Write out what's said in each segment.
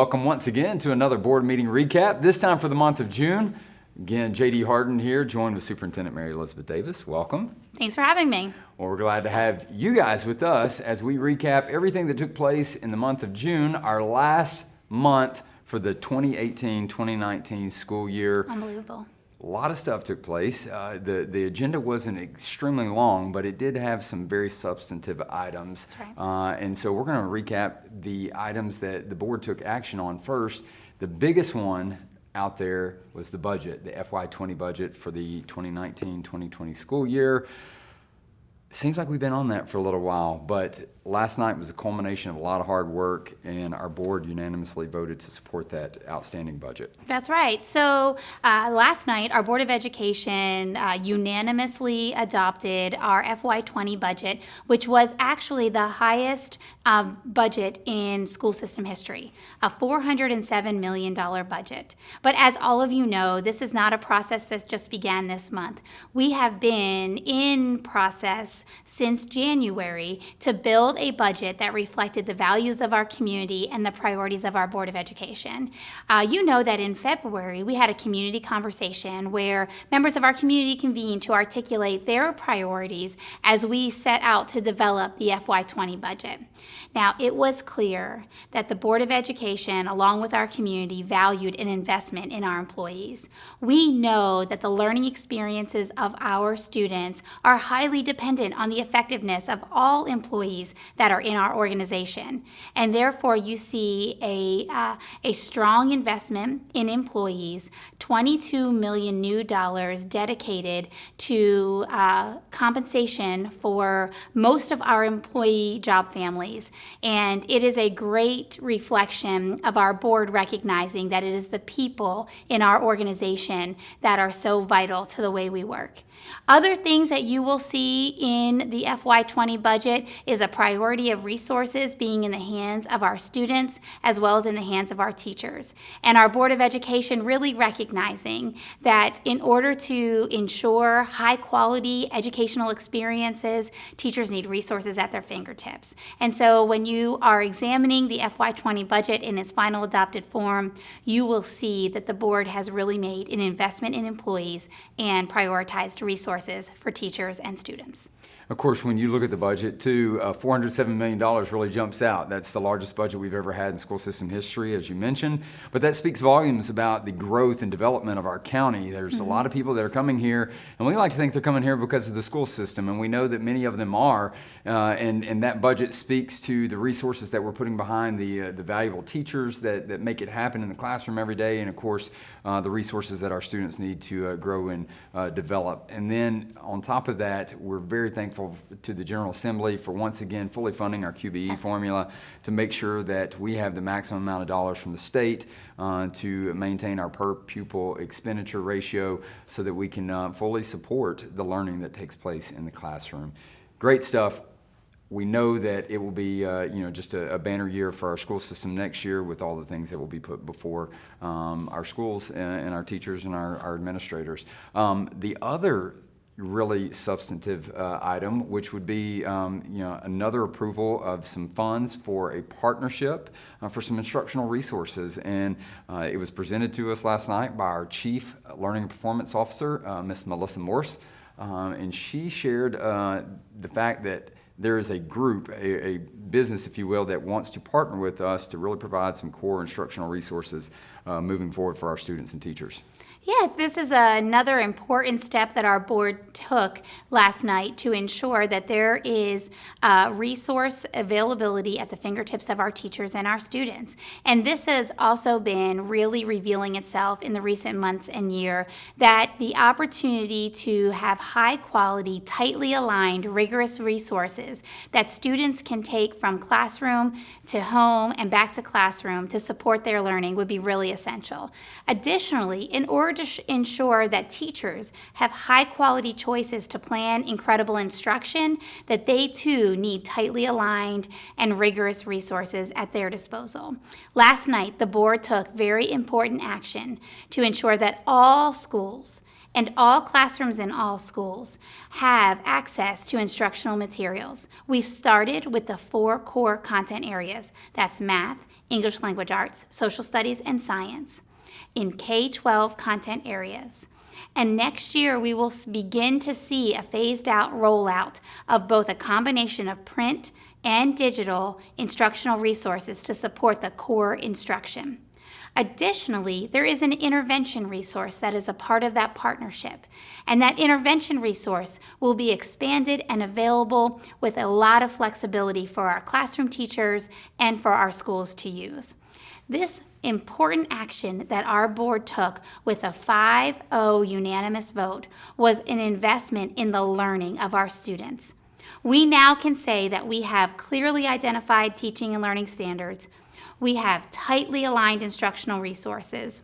welcome once again to another board meeting recap, this time for the month of June. Again, J.D. Harden here, joined with Superintendent Mary Elizabeth Davis. Welcome. Thanks for having me. Well, we're glad to have you guys with us as we recap everything that took place in the month of June, our last month for the 2018-2019 school year. Unbelievable. A lot of stuff took place. The agenda wasn't extremely long, but it did have some very substantive items. That's right. And so we're going to recap the items that the board took action on first. The biggest one out there was the budget, the FY20 budget for the 2019-2020 school year. Seems like we've been on that for a little while, but last night was a culmination of a lot of hard work, and our board unanimously voted to support that outstanding budget. That's right. So last night, our Board of Education unanimously adopted our FY20 budget, which was actually the highest budget in school system history, a $407 million budget. But as all of you know, this is not a process that just began this month. We have been in process since January to build a budget that reflected the values of our community and the priorities of our Board of Education. You know that in February, we had a community conversation where members of our community convened to articulate their priorities as we set out to develop the FY20 budget. Now, it was clear that the Board of Education, along with our community, valued an investment in our employees. We know that the learning experiences of our students are highly dependent on the effectiveness of all employees that are in our organization. And therefore, you see a strong investment in employees, $22 million new dollars dedicated to compensation for most of our employee job families. And it is a great reflection of our board recognizing that it is the people in our organization that are so vital to the way we work. Other things that you will see in the FY20 budget is a priority of resources being in the hands of our students as well as in the hands of our teachers. And our Board of Education really recognizing that in order to ensure high quality educational experiences, teachers need resources at their fingertips. And so when you are examining the FY20 budget in its final adopted form, you will see that the board has really made an investment in employees and prioritized resources for teachers and students. Of course, when you look at the budget, too, $407 million really jumps out. That's the largest budget we've ever had in school system history, as you mentioned. But that speaks volumes about the growth and development of our county. There's a lot of people that are coming here, and we like to think they're coming here because of the school system, and we know that many of them are. And that budget speaks to the resources that we're putting behind the valuable teachers that make it happen in the classroom every day, and of course, the resources that our students need to grow and develop. And then on top of that, we're very thankful to the General Assembly for once again fully funding our QBE formula to make sure that we have the maximum amount of dollars from the state to maintain our per pupil expenditure ratio so that we can fully support the learning that takes place in the classroom. Great stuff. We know that it will be just a banner year for our school system next year with all the things that will be put before our schools and our teachers and our administrators. The other really substantive item, which would be another approval of some funds for a partnership for some instructional resources, and it was presented to us last night by our Chief Learning and Performance Officer, Ms. Melissa Morse, and she shared the fact that there is a group, a business, if you will, that wants to partner with us to really provide some core instructional resources moving forward for our students and teachers. Yes, this is another important step that our board took last night to ensure that there is resource availability at the fingertips of our teachers and our students. And this has also been really revealing itself in the recent months and year, that the opportunity to have high quality, tightly aligned, rigorous resources that students can take from classroom to home and back to classroom to support their learning would be really essential. Additionally, in order to ensure that teachers have high quality choices to plan incredible instruction, that they too need tightly aligned and rigorous resources at their disposal. Last night, the board took very important action to ensure that all schools And all classrooms in all schools have access to instructional materials. We've started with the 4 core content areas. That's math, English language arts, social studies, and science in K-12 content areas. And next year, we will begin to see a phased-out rollout of both a combination of print and digital instructional resources to support the core instruction. Additionally, there is an intervention resource that is a part of that partnership, and that intervention resource will be expanded and available with a lot of flexibility for our classroom teachers and for our schools to use. This important action that our board took with a 5-0 unanimous vote was an investment in the learning of our students. We now can say that we have clearly identified teaching and learning standards. We have tightly aligned instructional resources,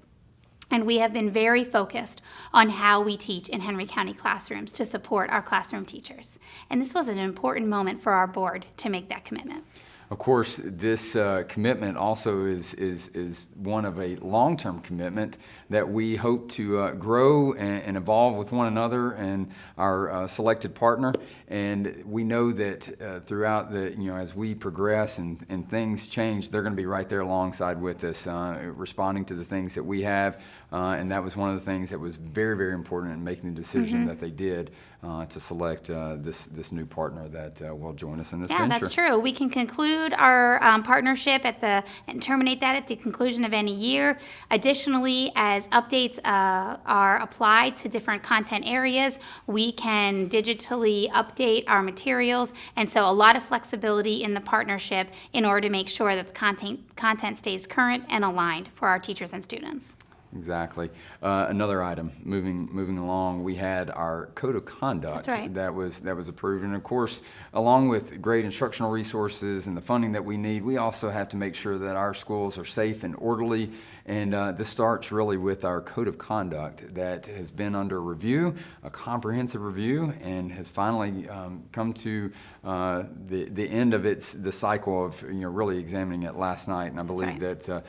and we have been very focused on how we teach in Henry County classrooms to support our classroom teachers. And this was an important moment for our board to make that commitment. Of course, this commitment also is one of a long-term commitment that we hope to grow and evolve with one another and our selected partner. And we know that throughout as we progress and things change, they're going to be right there alongside with us, responding to the things that we have. And that was one of the things that was very, very important in making the decision that they did to select this new partner that will join us in this venture. Yeah, that's true. We can conclude our partnership and terminate that at the conclusion of any year. Additionally, as updates are applied to different content areas, we can digitally update our materials, and so a lot of flexibility in the partnership in order to make sure that the content stays current and aligned for our teachers and students. Exactly. Another item, moving along, we had our code of conduct. That's right. that was approved, and of course, along with great instructional resources and the funding that we need, we also have to make sure that our schools are safe and orderly. And this starts really with our code of conduct that has been under review, a comprehensive review, and has finally come to the end of the cycle of really examining it last night. And I believe that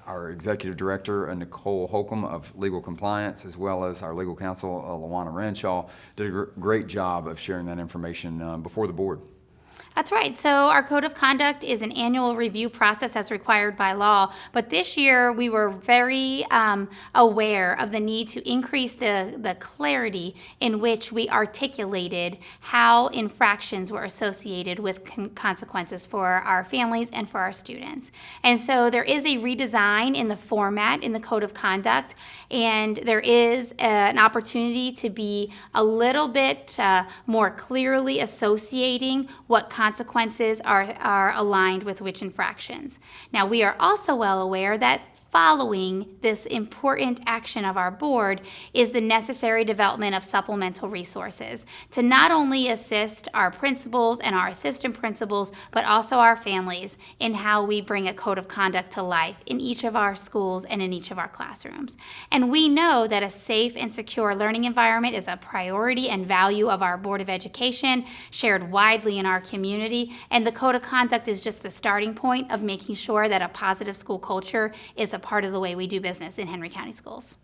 our executive director, Nicole Holcomb of Legal Compliance, as well as our legal counsel, Lawana Renshaw, did a great job of sharing that information before the board. That's right. So our code of conduct is an annual review process as required by law. But this year we were very aware of the need to increase the clarity in which we articulated how infractions were associated with consequences for our families and for our students. And so there is a redesign in the format in the code of conduct, and there is an opportunity to be a little bit more clearly associating what consequences are aligned with which infractions. Now, we are also well aware that following this important action of our board is the necessary development of supplemental resources to not only assist our principals and our assistant principals, but also our families in how we bring a code of conduct to life in each of our schools and in each of our classrooms. And we know that a safe and secure learning environment is a priority and value of our Board of Education, shared widely in our community, and the code of conduct is just the starting point of making sure that a positive school culture is a part of the way we do business in Henry County schools.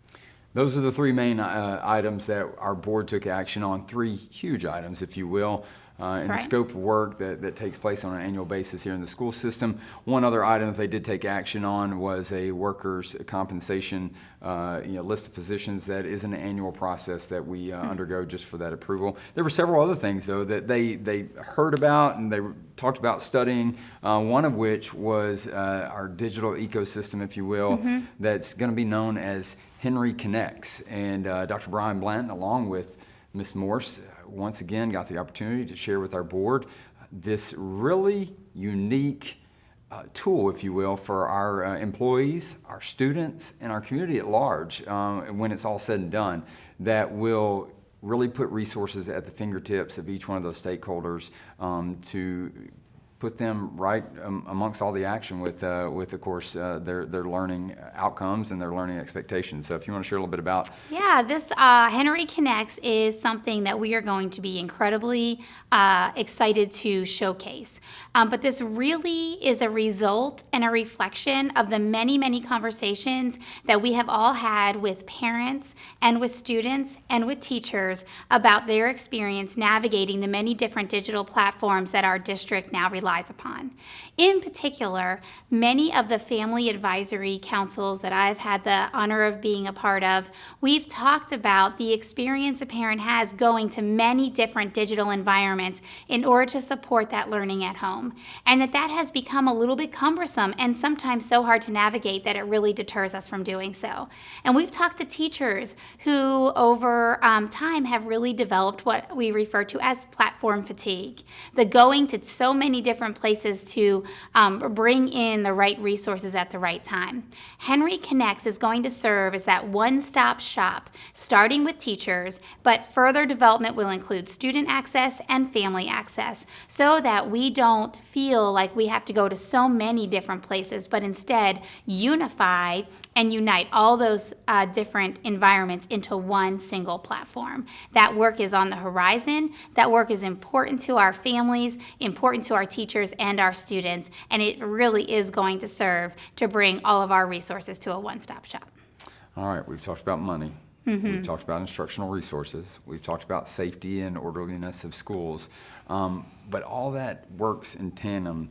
Those are the three main items that our board took action on, three huge items, if you will, in the scope of work that takes place on an annual basis here in the school system. One other item that they did take action on was a workers' compensation list of positions. That is an annual process that we undergo just for that approval. There were several other things, though, that they heard about and they talked about studying, one of which was our digital ecosystem, if you will, that's going to be known as Henry Connects. And Dr. Brian Blanton, along with Ms. Morse, once again got the opportunity to share with our board this really unique tool, if you will, for our employees, our students, and our community at large when it's all said and done, that will really put resources at the fingertips of each one of those stakeholders to put them right amongst all the action with of course, their learning outcomes and their learning expectations. So if you want to share a little bit about. Yeah, this Henry Connects is something that we are going to be incredibly excited to showcase. But this really is a result and a reflection of the many, many conversations that we have all had with parents and with students and with teachers about their experience navigating the many different digital platforms that our district now relies upon. In particular, many of the family advisory councils that I've had the honor of being a part of, we've talked about the experience a parent has going to many different digital environments in order to support that learning at home, and that has become a little bit cumbersome and sometimes so hard to navigate that it really deters us from doing so. And we've talked to teachers who over time have really developed what we refer to as platform fatigue, the going to so many different places to bring in the right resources at the right time. Henry Connects is going to serve as that one-stop shop, starting with teachers, but further development will include student access and family access, so that we don't feel like we have to go to so many different places, but instead unify and unite all those different environments into one single platform. That work is on the horizon. That work is important to our families, important to our teachers and our students, and it really is going to serve to bring all of our resources to a one-stop shop. All right, we've talked about money. We've talked about instructional resources. We've talked about safety and orderliness of schools. But all that works in tandem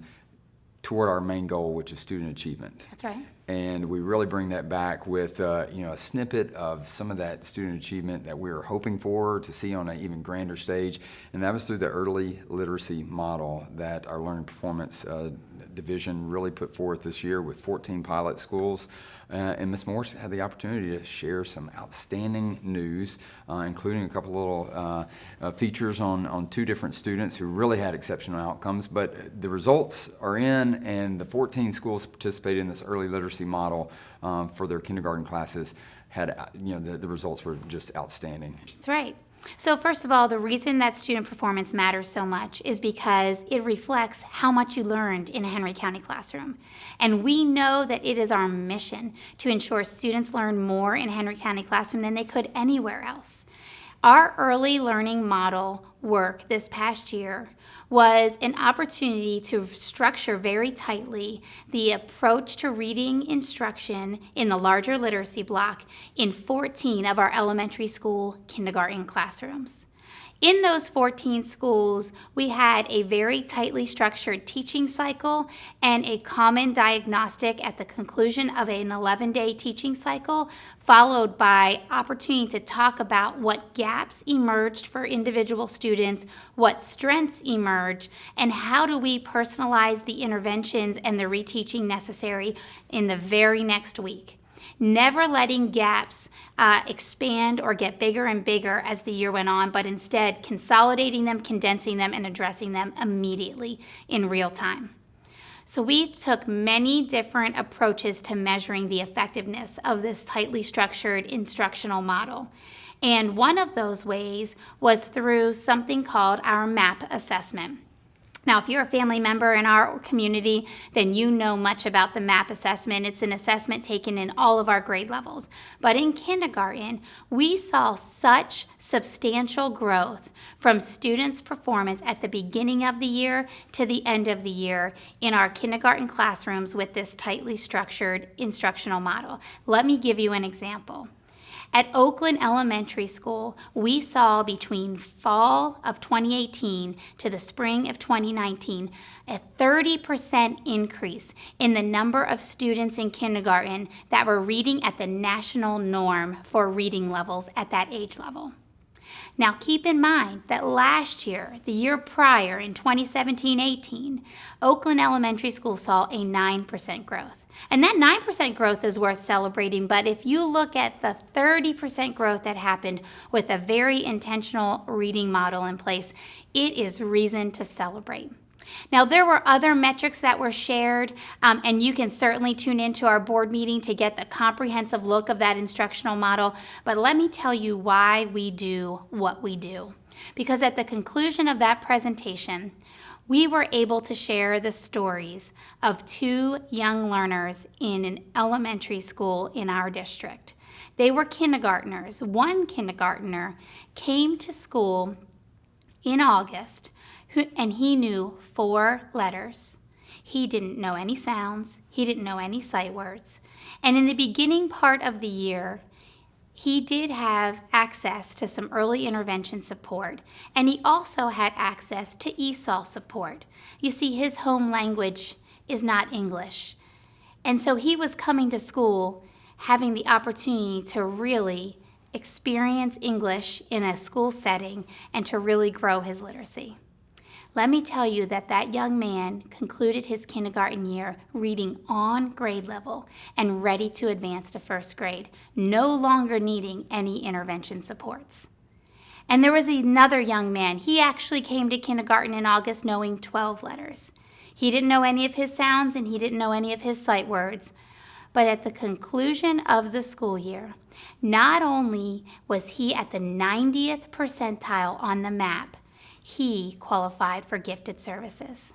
toward our main goal, which is student achievement. That's right. And we really bring that back with a snippet of some of that student achievement that we were hoping for to see on an even grander stage. And that was through the early literacy model that our learning performance division really put forth this year with 14 pilot schools. And Ms. Morse had the opportunity to share some outstanding news, including a couple little features on two different students who really had exceptional outcomes. But the results are in, and the 14 schools participated in this early literacy model for their kindergarten classes had, the results were just outstanding. That's right. So first of all, the reason that student performance matters so much is because it reflects how much you learned in a Henry County classroom. And we know that it is our mission to ensure students learn more in a Henry County classroom than they could anywhere else. Our early learning model work this past year was an opportunity to structure very tightly the approach to reading instruction in the larger literacy block in 14 of our elementary school kindergarten classrooms. In those 14 schools, we had a very tightly structured teaching cycle and a common diagnostic at the conclusion of an 11-day teaching cycle, followed by opportunity to talk about what gaps emerged for individual students, what strengths emerged, and how do we personalize the interventions and the reteaching necessary in the very next week. Never letting gaps expand or get bigger and bigger as the year went on, but instead consolidating them, condensing them, and addressing them immediately in real time. So we took many different approaches to measuring the effectiveness of this tightly structured instructional model. And one of those ways was through something called our MAP assessment. Now, if you're a family member in our community, then you know much about the MAP assessment. It's an assessment taken in all of our grade levels. But in kindergarten, we saw such substantial growth from students' performance at the beginning of the year to the end of the year in our kindergarten classrooms with this tightly structured instructional model. Let me give you an example. At Oakland Elementary School, we saw between fall of 2018 to the spring of 2019 a 30% increase in the number of students in kindergarten that were reading at the national norm for reading levels at that age level. Now keep in mind that last year, the year prior in 2017-18, Oakland Elementary School saw a 9% growth. And that 9% growth is worth celebrating, but if you look at the 30% growth that happened with a very intentional reading model in place, it is reason to celebrate. Now, there were other metrics that were shared, and you can certainly tune into our board meeting to get the comprehensive look of that instructional model, but let me tell you why we do what we do. Because at the conclusion of that presentation, we were able to share the stories of 2 young learners in an elementary school in our district. They were kindergartners. One kindergartner came to school in August, and he knew 4 letters. He didn't know any sounds. He didn't know any sight words. And in the beginning part of the year, he did have access to some early intervention support, and he also had access to ESOL support. You see, his home language is not English. And so he was coming to school having the opportunity to really experience English in a school setting and to really grow his literacy. Let me tell you that that young man concluded his kindergarten year reading on grade level and ready to advance to first grade, no longer needing any intervention supports. And there was another young man. He actually came to kindergarten in August knowing 12 letters. He didn't know any of his sounds and he didn't know any of his sight words. But at the conclusion of the school year, not only was he at the 90th percentile on the map, he qualified for gifted services.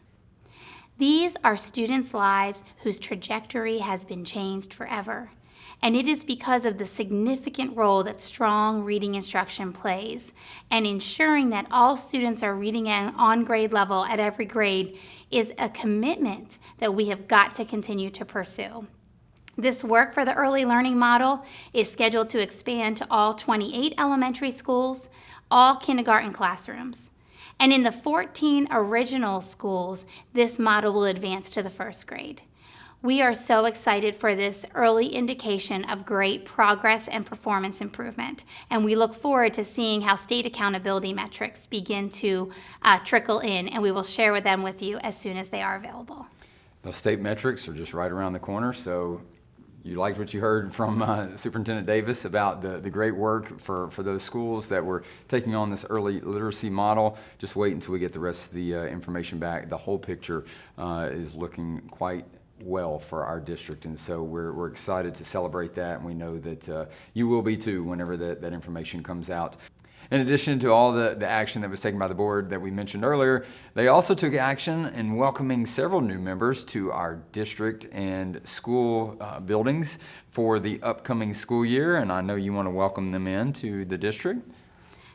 These are students' lives whose trajectory has been changed forever, and it is because of the significant role that strong reading instruction plays, and ensuring that all students are reading on grade level at every grade is a commitment that we have got to continue to pursue. This work for the early learning model is scheduled to expand to all 28 elementary schools, all kindergarten classrooms. And in the 14 original schools, this model will advance to the first grade. We are so excited for this early indication of great progress and performance improvement, and we look forward to seeing how state accountability metrics begin to trickle in, and we will share them with you as soon as they are available. The state metrics are just right around the corner, so you liked what you heard from Superintendent Davis about the great work for those schools that were taking on this early literacy model. Just wait until we get the rest of the information back. The whole picture is looking quite well for our district, and so we're excited to celebrate that, and we know that you will be too whenever that information comes out. In addition to all the action that was taken by the board that we mentioned earlier, they also took action in welcoming several new members to our district and school buildings for the upcoming school year, and I know you want to welcome them into the district.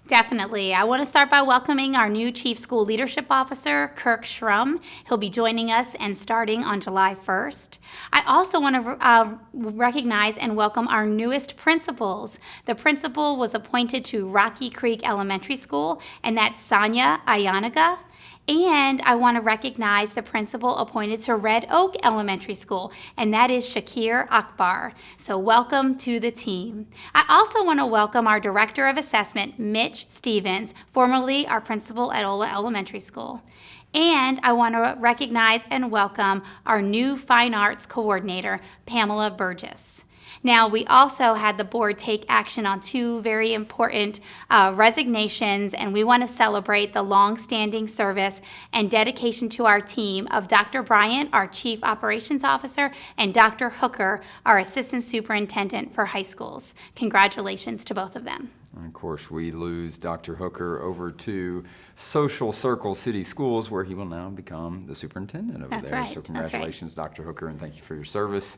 Definitely. I want to start by welcoming our new Chief School Leadership Officer, Kirk Schrum. He'll be joining us and starting on July 1st. I also want to recognize and welcome our newest principals. The principal was appointed to Rocky Creek Elementary School, and that's Sonia Ayanaga. And I want to recognize the principal appointed to Red Oak Elementary School, and that is Shakir Akbar. So welcome to the team. I also want to welcome our Director of Assessment, Mitch Stevens, formerly our principal at Ola Elementary School. And I want to recognize and welcome our new Fine Arts Coordinator, Pamela Burgess. Now, we also had the board take action on 2 very important resignations, and we want to celebrate the long-standing service and dedication to our team of Dr. Bryant, our Chief Operations Officer, and Dr. Hooker, our Assistant Superintendent for high schools. Congratulations to both of them. And of course, we lose Dr. Hooker over to Social Circle City Schools, where he will now become the superintendent over That's there. right. So That's right. congratulations, Dr. Hooker, and thank you for your service.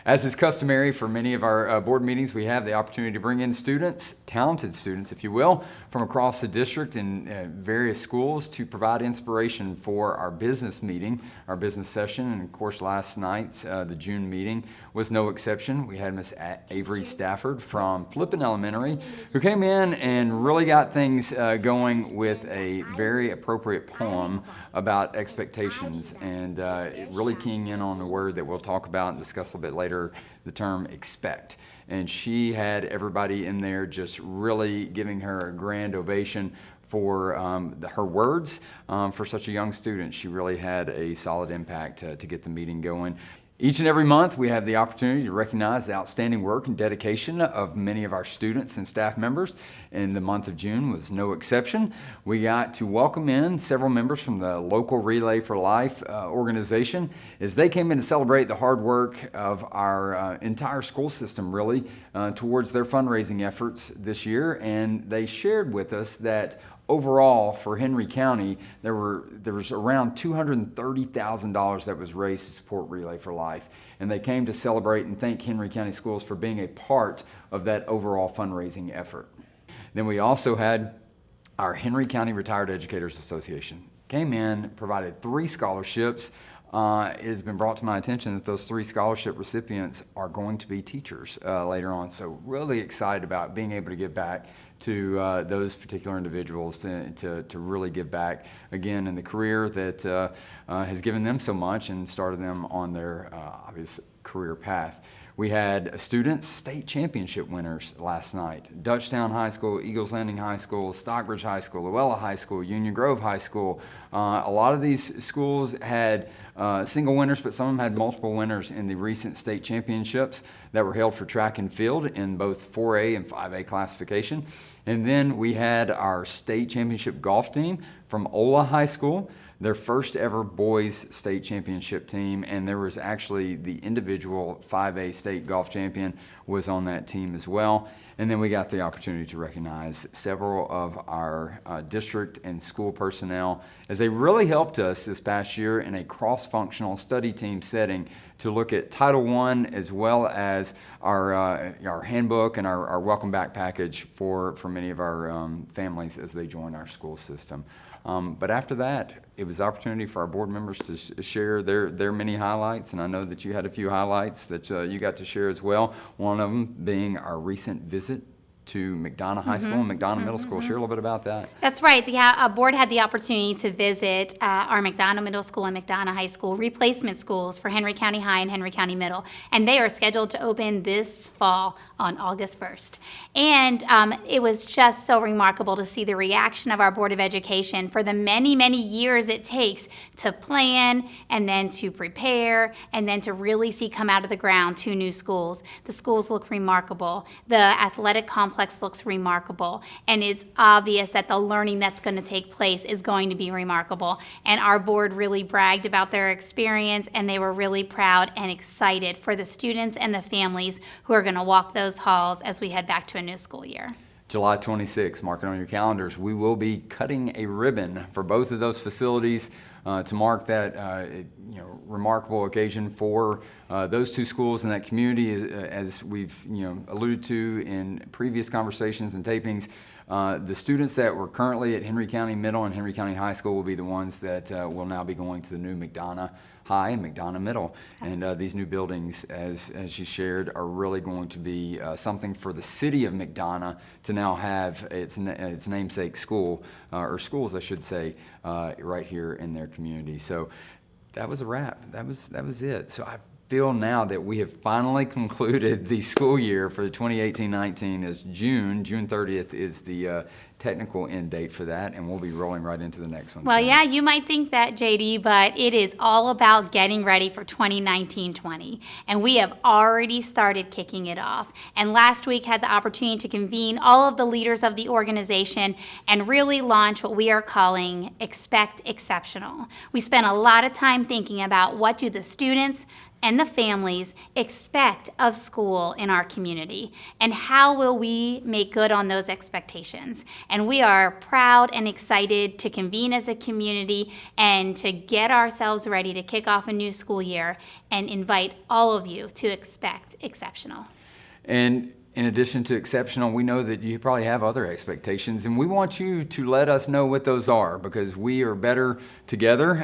As is customary for many of our board meetings, we have the opportunity to bring in students, talented students, if you will, from across the district and various schools to provide inspiration for our business meeting, our business session. And of course, last night, the June meeting was no exception. We had Miss Avery Stafford from Flippin Elementary, who came in and really got things going with a very appropriate poem about expectations, and really keying in on the word that we'll talk about and discuss a little bit later, the term expect. And she had everybody in there just really giving her a grand ovation for her words. For such a young student, she really had a solid impact to get the meeting going. Each and every month, we have the opportunity to recognize the outstanding work and dedication of many of our students and staff members, and the month of June was no exception. We got to welcome in several members from the local Relay for Life organization as they came in to celebrate the hard work of our entire school system, really, towards their fundraising efforts this year, and they shared with us that overall for Henry County, there was around $230,000 that was raised to support Relay for Life. And they came to celebrate and thank Henry County Schools for being a part of that overall fundraising effort. Then we also had our Henry County Retired Educators Association. Came in, provided 3 scholarships. It has been brought to my attention that those 3 scholarship recipients are going to be teachers later on. So really excited about being able to give back to those particular individuals to really give back again in the career that has given them so much and started them on their obvious career path. We had students, state championship winners last night. Dutchtown High School, Eagles Landing High School, Stockbridge High School, Luella High School, Union Grove High School. A lot of these schools had single winners, but some of them had multiple winners in the recent state championships that were held for track and field in both 4A and 5A classification. And then we had our state championship golf team from Ola High School, their first ever boys state championship team, and there was actually the individual 5A state golf champion was on that team as well. And then we got the opportunity to recognize several of our district and school personnel as they really helped us this past year in a cross-functional study team setting to look at Title I as well as our handbook and our welcome back package for many of our families as they join our school system. But after that, it was an opportunity for our board members to share their many highlights, and I know that you had a few highlights that you got to share as well. One of them being our recent visit to McDonough High School and McDonough Middle School. Share a little bit about that. That's right. The board had the opportunity to visit our McDonough Middle School and McDonough High School replacement schools for Henry County High and Henry County Middle. And they are scheduled to open this fall on August 1st. And it was just so remarkable to see the reaction of our Board of Education for the many, many years it takes to plan and then to prepare and then to really see come out of the ground 2 new schools. The schools look remarkable. The athletic complex looks remarkable, and it's obvious that the learning that's going to take place is going to be remarkable. And our board really bragged about their experience, and they were really proud and excited for the students and the families who are going to walk those halls as we head back to a new school year. July 26th, mark it on your calendars. We will be cutting a ribbon for both of those facilities to mark that remarkable occasion for those 2 schools in that community. As we've alluded to in previous conversations and tapings, the students that were currently at Henry County Middle and Henry County High School will be the ones that will now be going to the new McDonough High and McDonough Middle. And these new buildings, as you shared, are really going to be something for the city of McDonough to now have its namesake school, or schools I should say, right here in their community. So that was a wrap. That was it. So I feel now that we have finally concluded the school year for the 2018-19 as June 30th is the technical end date for that, and we'll be rolling right into the next one. Well, soon. yeah, you might think that, JD, but it is all about getting ready for 2019-20, and we have already started kicking it off. And last week had the opportunity to convene all of the leaders of the organization and really launch what we are calling Expect Exceptional. We spent a lot of time thinking about what do the students and the families expect of school in our community, and how will we make good on those expectations. And we are proud and excited to convene as a community and to get ourselves ready to kick off a new school year and invite all of you to expect exceptional. And in addition to exceptional, we know that you probably have other expectations, and we want you to let us know what those are, because we are better together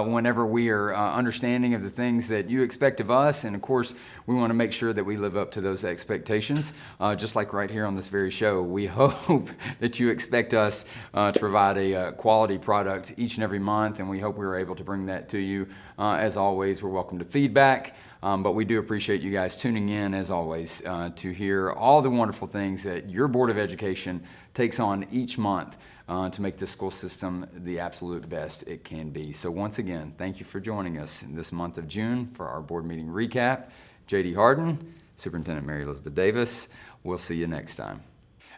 whenever we are understanding of the things that you expect of us. And of course, we want to make sure that we live up to those expectations, just like right here on this very show. We hope that you expect us to provide a quality product each and every month, and we hope we were able to bring that to you. As always, we're welcome to feedback. But we do appreciate you guys tuning in, as always, to hear all the wonderful things that your Board of Education takes on each month to make the school system the absolute best it can be. So once again, thank you for joining us in this month of June for our board meeting recap. J.D. Harden, Superintendent Mary Elizabeth Davis. We'll see you next time.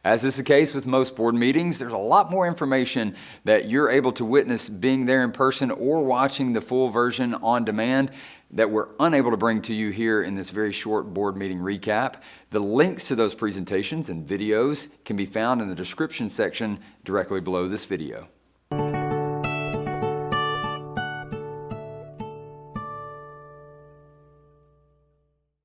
As is the case with most board meetings, there's a lot more information that you're able to witness being there in person or watching the full version on demand that we're unable to bring to you here in this very short board meeting recap. The links to those presentations and videos can be found in the description section directly below this video.